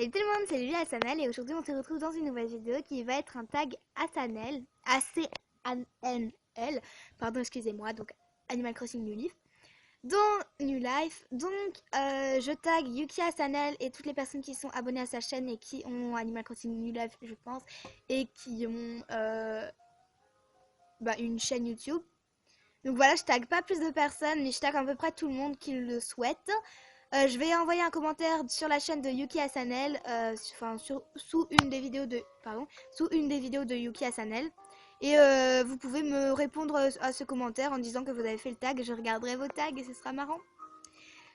Salut tout le monde, c'est Julie Hassanel et aujourd'hui on se retrouve dans une nouvelle vidéo qui va être un tag Hassanel, A-C-N-L, pardon excusez-moi, donc Animal Crossing New Leaf. Dans New Life, donc je tag Yuki Hassanel et toutes les personnes qui sont abonnées à sa chaîne et qui ont Animal Crossing New Life je pense, et qui ont une chaîne YouTube. Donc voilà, je tag pas plus de personnes, mais je tag à peu près tout le monde qui le souhaite. Je vais envoyer un commentaire sur la chaîne de Yuki Hassanel, sous une des vidéos de Yuki Hassanel. Et vous pouvez me répondre à ce commentaire en disant que vous avez fait le tag. Je regarderai vos tags et ce sera marrant.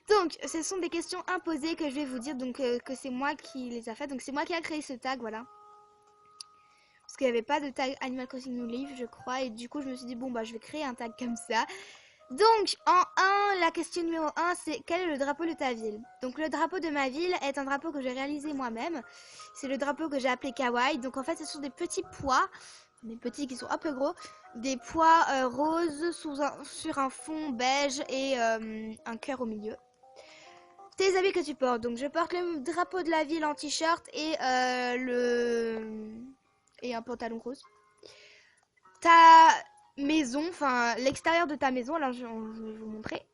Donc, ce sont des questions imposées que je vais vous dire, donc que c'est moi qui les a faites. Donc c'est moi qui a créé ce tag, voilà. Parce qu'il n'y avait pas de tag Animal Crossing New Leaf, je crois. Et du coup, je me suis dit, bon, bah, je vais créer un tag comme ça. Donc, en 1, la question numéro 1, c'est quel est le drapeau de ta ville? Donc, le drapeau de ma ville est un drapeau que j'ai réalisé moi-même. C'est le drapeau que j'ai appelé Kawaii. Donc, en fait, ce sont des petits pois, des petits qui sont un peu gros, des pois roses sur un fond beige et un cœur au milieu. Tes habits que tu portes. Donc, je porte le drapeau de la ville en t-shirt et un pantalon rose. Ta maison, enfin l'extérieur de ta maison, alors je vais vous montrer.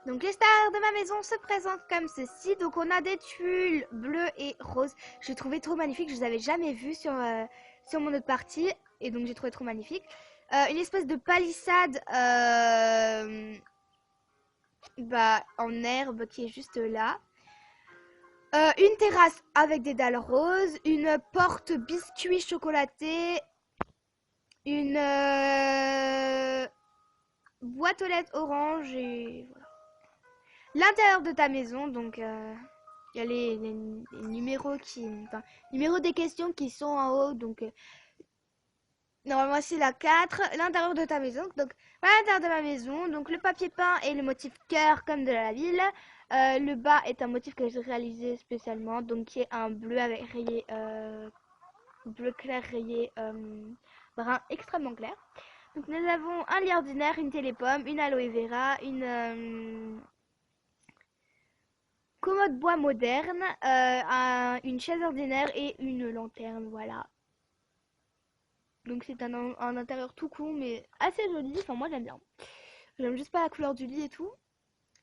Donc l'extérieur de ma maison se présente comme ceci. Donc on a des tuiles bleues et roses. Je l'ai trouvé trop magnifique, je les avais jamais vues sur mon autre partie. Et donc j'ai trouvé trop magnifique. Une espèce de palissade en herbe qui est juste là. Une terrasse avec des dalles roses. Une porte biscuit chocolaté. Une boîte aux lettres orange et voilà. L'intérieur de ta maison, donc il y a les numéros numéros des questions qui sont en haut, donc normalement c'est la 4. L'intérieur de ta maison, donc à l'intérieur de ma maison, donc le papier peint et le motif cœur comme de la ville. Le bas est un motif que j'ai réalisé spécialement, donc qui est un bleu avec rayé bleu clair rayé brun extrêmement clair. Donc nous avons un lit ordinaire, une télépomme, une aloe vera, une commode bois moderne, une chaise ordinaire et une lanterne, voilà. Donc c'est un intérieur tout con mais assez joli, enfin moi j'aime bien. J'aime juste pas la couleur du lit et tout.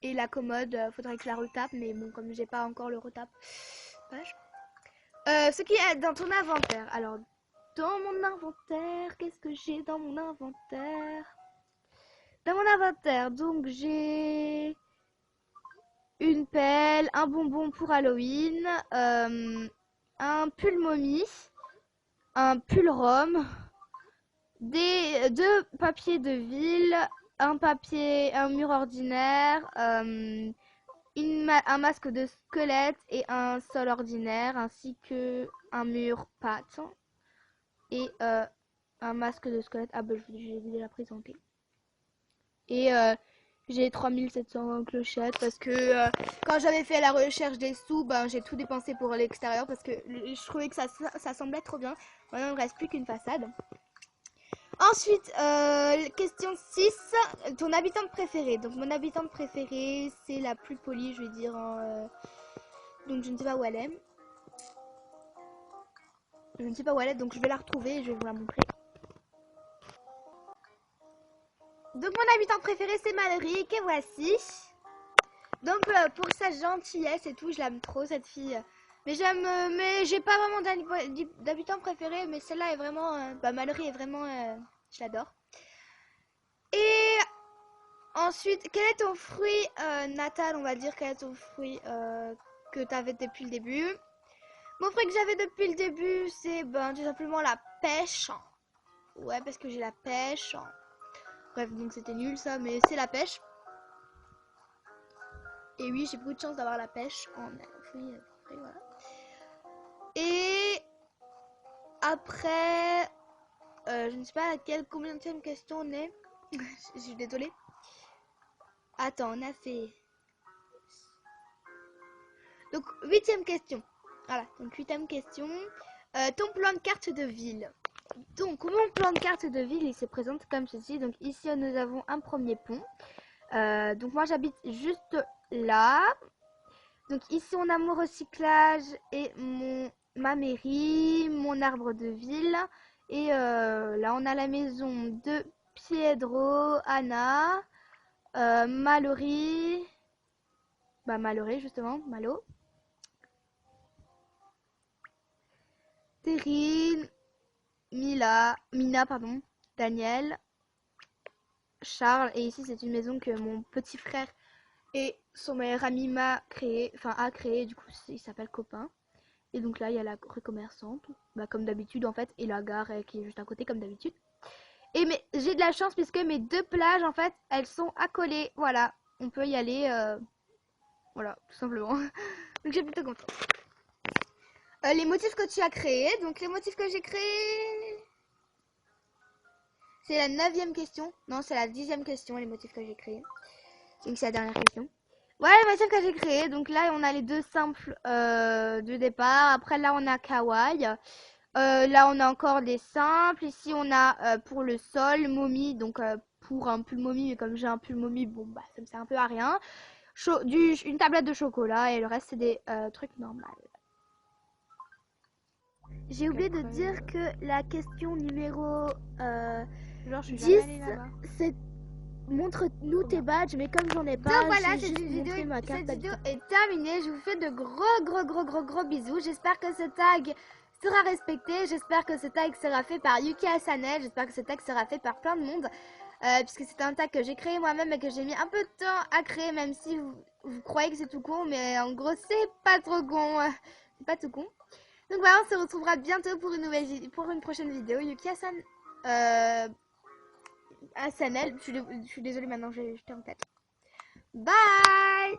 Et la commode, faudrait que je la retape, mais bon comme j'ai pas encore le retape. Ce qui est dans ton inventaire, alors dans mon inventaire, qu'est-ce que j'ai dans mon inventaire? Dans mon inventaire, donc j'ai une pelle, un bonbon pour Halloween, un pull momie, un pull rhum, deux papiers de ville, un mur ordinaire, un masque de squelette et un sol ordinaire, ainsi que un mur pâte et un masque de squelette. Ah bah je l'ai déjà présenté. Et j'ai 3700 clochettes parce que quand j'avais fait la recherche des sous, j'ai tout dépensé pour l'extérieur parce que je trouvais que ça semblait trop bien. Maintenant il ne reste plus qu'une façade. Ensuite, question 6, ton habitante préférée. Donc mon habitante préférée, c'est la plus polie, je vais dire. Donc je ne sais pas où elle est. Je ne sais pas où elle est, donc je vais la retrouver et je vais vous la montrer. Donc mon habitante préférée, c'est Mallory, que voici. Donc pour sa gentillesse et tout, je l'aime trop cette fille. Mais j'ai pas vraiment d'habitant préféré, mais celle-là est vraiment, Mallory est vraiment, je l'adore. Et ensuite, quel est ton fruit natal, on va dire, quel est ton fruit que tu avais depuis le début? Mon fruit que j'avais depuis le début, c'est tout simplement la pêche. Ouais, parce que j'ai la pêche. Bref, donc c'était nul ça, mais c'est la pêche. Et oui, j'ai beaucoup de chance d'avoir la pêche en fruit. Voilà. Et après, je ne sais pas combien de question on est. Je suis désolée. Attends, on a fait... Donc, 8e question. Voilà, donc 8e question. Ton plan de carte de ville. Donc, mon plan de carte de ville, il se présente comme ceci. Donc, ici, nous avons un premier pont. Donc, moi, j'habite juste là. Donc ici on a mon recyclage et ma mairie, mon arbre de ville. Et là on a la maison de Piedro, Anna, Mallory, Mallory justement, Malo, Terrine, Mina pardon, Daniel, Charles. Et ici c'est une maison que mon petit frère et son meilleur ami a créé, du coup il s'appelle Copain. Et donc là il y a la rue commerçante, comme d'habitude en fait, et la gare qui est juste à côté comme d'habitude. Et mais j'ai de la chance puisque mes 2 plages en fait elles sont accolées, voilà, on peut y aller, voilà tout simplement. Donc j'ai plutôt content. Les motifs que tu as créés, donc les motifs que j'ai créés, c'est la 9e question, non c'est la 10e question les motifs que j'ai créés, donc c'est la dernière question. Voilà les motifs que j'ai créés, donc là on a les 2 simples de départ, après là on a kawaii. Là on a encore des simples, ici on a pour le sol, momie, donc pour un pull momie, mais comme j'ai un pull momie, bon bah ça me sert un peu à rien. Une tablette de chocolat et le reste c'est des trucs normaux. J'ai oublié de dire que la question numéro 10 c'est montre-nous tes badges, mais comme j'en ai pas, donc voilà, cette vidéo est terminée. Je vous fais de gros bisous. J'espère que ce tag sera respecté. J'espère que ce tag sera fait par Yuki Asanel. J'espère que ce tag sera fait par plein de monde. Puisque c'est un tag que j'ai créé moi-même et que j'ai mis un peu de temps à créer, même si vous croyez que c'est tout con. Mais en gros, c'est pas trop con. C'est pas tout con. Donc voilà, on se retrouvera bientôt pour une prochaine vidéo. Yuki Asanel, je suis désolée maintenant, j'étais en tête. Bye!